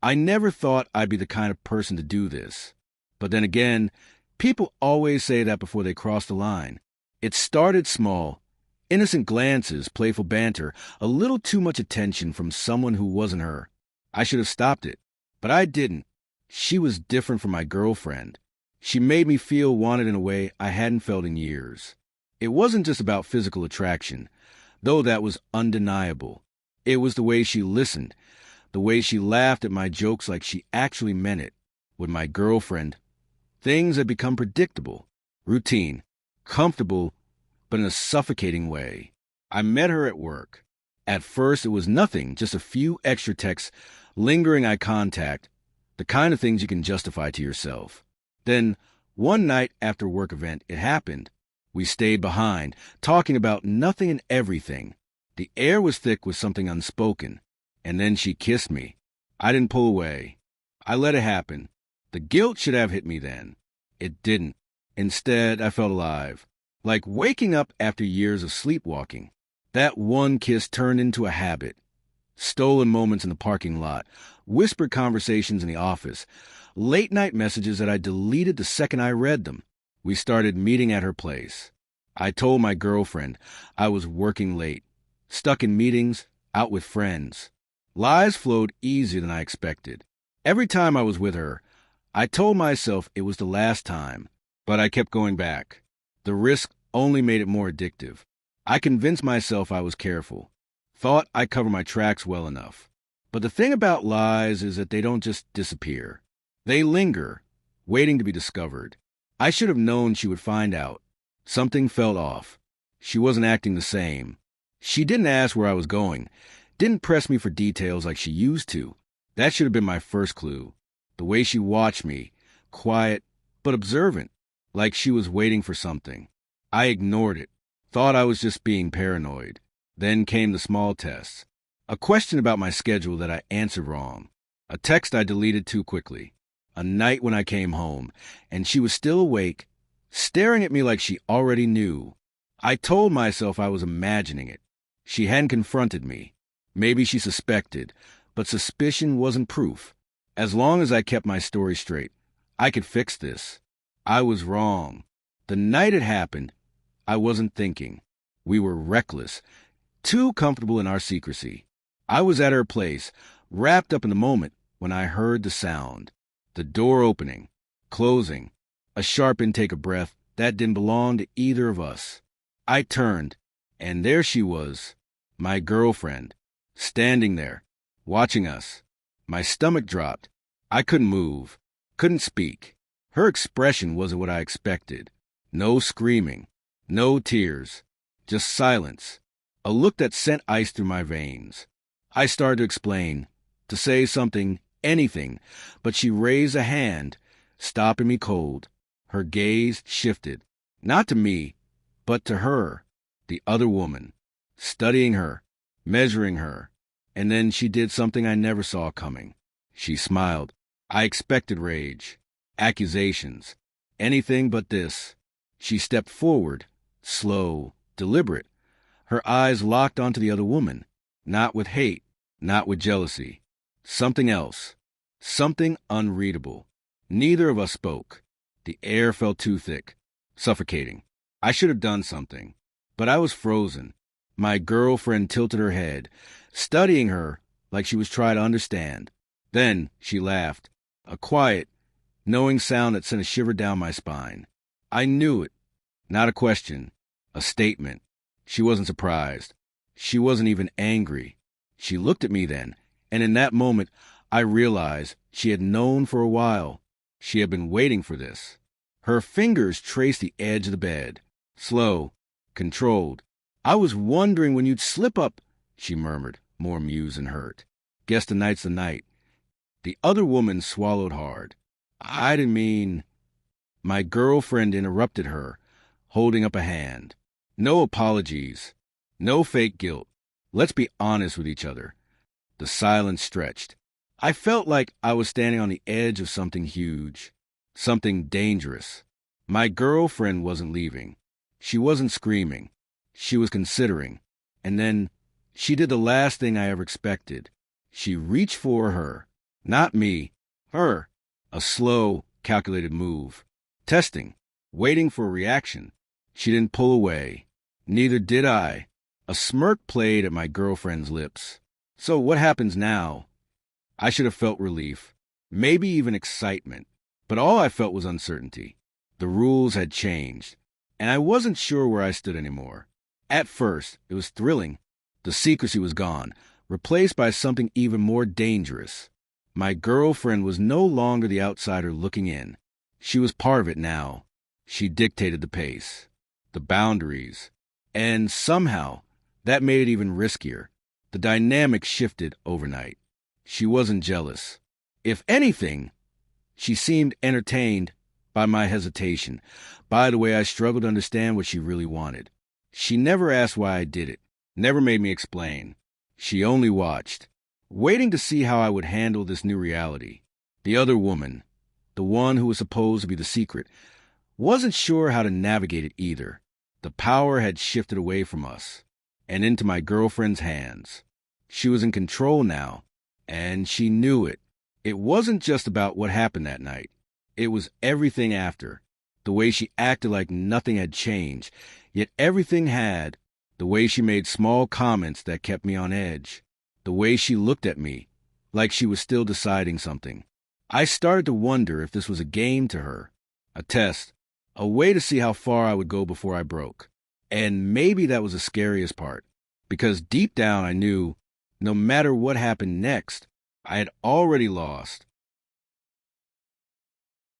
I never thought I'd be the kind of person to do this. But then again, people always say that before they cross the line. It started small. Innocent glances, playful banter, a little too much attention from someone who wasn't her. I should have stopped it, but I didn't. She was different from my girlfriend. She made me feel wanted in a way I hadn't felt in years. It wasn't just about physical attraction, though that was undeniable. It was the way she listened, the way she laughed at my jokes like she actually meant it. With my girlfriend, things had become predictable, routine, comfortable, but in a suffocating way. I met her at work. At first, it was nothing, just a few extra texts, lingering eye contact, the kind of things you can justify to yourself. Then, one night after a work event, it happened. We stayed behind, talking about nothing and everything. The air was thick with something unspoken. And then she kissed me. I didn't pull away. I let it happen. The guilt should have hit me then. It didn't. Instead, I felt alive. Like waking up after years of sleepwalking. That one kiss turned into a habit. Stolen moments in the parking lot, whispered conversations in the office, late-night messages that I deleted the second I read them. We started meeting at her place. I told my girlfriend I was working late, stuck in meetings, out with friends. Lies flowed easier than I expected. Every time I was with her, I told myself it was the last time, but I kept going back. The risk only made it more addictive. I convinced myself I was careful, thought I covered my tracks well enough. But the thing about lies is that they don't just disappear. They linger, waiting to be discovered. I should have known she would find out. Something felt off. She wasn't acting the same. She didn't ask where I was going, didn't press me for details like she used to. That should have been my first clue. The way she watched me, quiet but observant, like she was waiting for something. I ignored it, thought I was just being paranoid. Then came the small tests. A question about my schedule that I answered wrong. A text I deleted too quickly. A night when I came home, and she was still awake, staring at me like she already knew. I told myself I was imagining it. She hadn't confronted me. Maybe she suspected, but suspicion wasn't proof. As long as I kept my story straight, I could fix this. I was wrong. The night it happened, I wasn't thinking. We were reckless, too comfortable in our secrecy. I was at her place, wrapped up in the moment, when I heard the sound. The door opening, closing, a sharp intake of breath that didn't belong to either of us. I turned, and there she was, my girlfriend, standing there, watching us. My stomach dropped. I couldn't move, couldn't speak. Her expression wasn't what I expected. No screaming, no tears, just silence. A look that sent ice through my veins. I started to explain, to say something, anything, but she raised a hand, stopping me cold. Her gaze shifted, not to me, but to her, the other woman, studying her, measuring her. And then she did something I never saw coming. She smiled. I expected rage, accusations, anything but this. She stepped forward, slow, deliberate. Her eyes locked onto the other woman, not with hate, not with jealousy. Something else, something unreadable. Neither of us spoke. The air felt too thick, suffocating. I should have done something, but I was frozen. My girlfriend tilted her head, studying her like she was trying to understand. Then she laughed, a quiet, knowing sound that sent a shiver down my spine. I knew it. Not a question, a statement. She wasn't surprised. She wasn't even angry. She looked at me then, and in that moment, I realized she had known for a while. She had been waiting for this. Her fingers traced the edge of the bed, slow, controlled. I was wondering when you'd slip up, she murmured, more amused than hurt. Guess tonight's the night. The other woman swallowed hard. I didn't mean... My girlfriend interrupted her, holding up a hand. No apologies. No fake guilt. Let's be honest with each other. The silence stretched. I felt like I was standing on the edge of something huge, something dangerous. My girlfriend wasn't leaving. She wasn't screaming. She was considering. And then she did the last thing I ever expected. She reached for her, Not me. Her. A slow, calculated move. Testing. Waiting for a reaction. She didn't pull away. Neither did I. A smirk played at my girlfriend's lips. So what happens now? I should have felt relief. Maybe even excitement. But all I felt was uncertainty. The rules had changed, and I wasn't sure where I stood anymore. At first, it was thrilling. The secrecy was gone, replaced by something even more dangerous. My girlfriend was no longer the outsider looking in. She was part of it now. She dictated the pace, the boundaries, and somehow that made it even riskier. The dynamic shifted overnight. She wasn't jealous. If anything, she seemed entertained by my hesitation, by the way I struggled to understand what she really wanted. She never asked why I did it, never made me explain. She only watched, waiting to see how I would handle this new reality. The other woman, the one who was supposed to be the secret, wasn't sure how to navigate it either. The power had shifted away from us and into my girlfriend's hands. She was in control now, and she knew it. It wasn't just about what happened that night. It was everything after. The way she acted like nothing had changed, yet everything had. The way she made small comments that kept me on edge. The way she looked at me, like she was still deciding something. I started to wonder if this was a game to her, a test, a way to see how far I would go before I broke. And maybe that was the scariest part, because deep down I knew, no matter what happened next, I had already lost.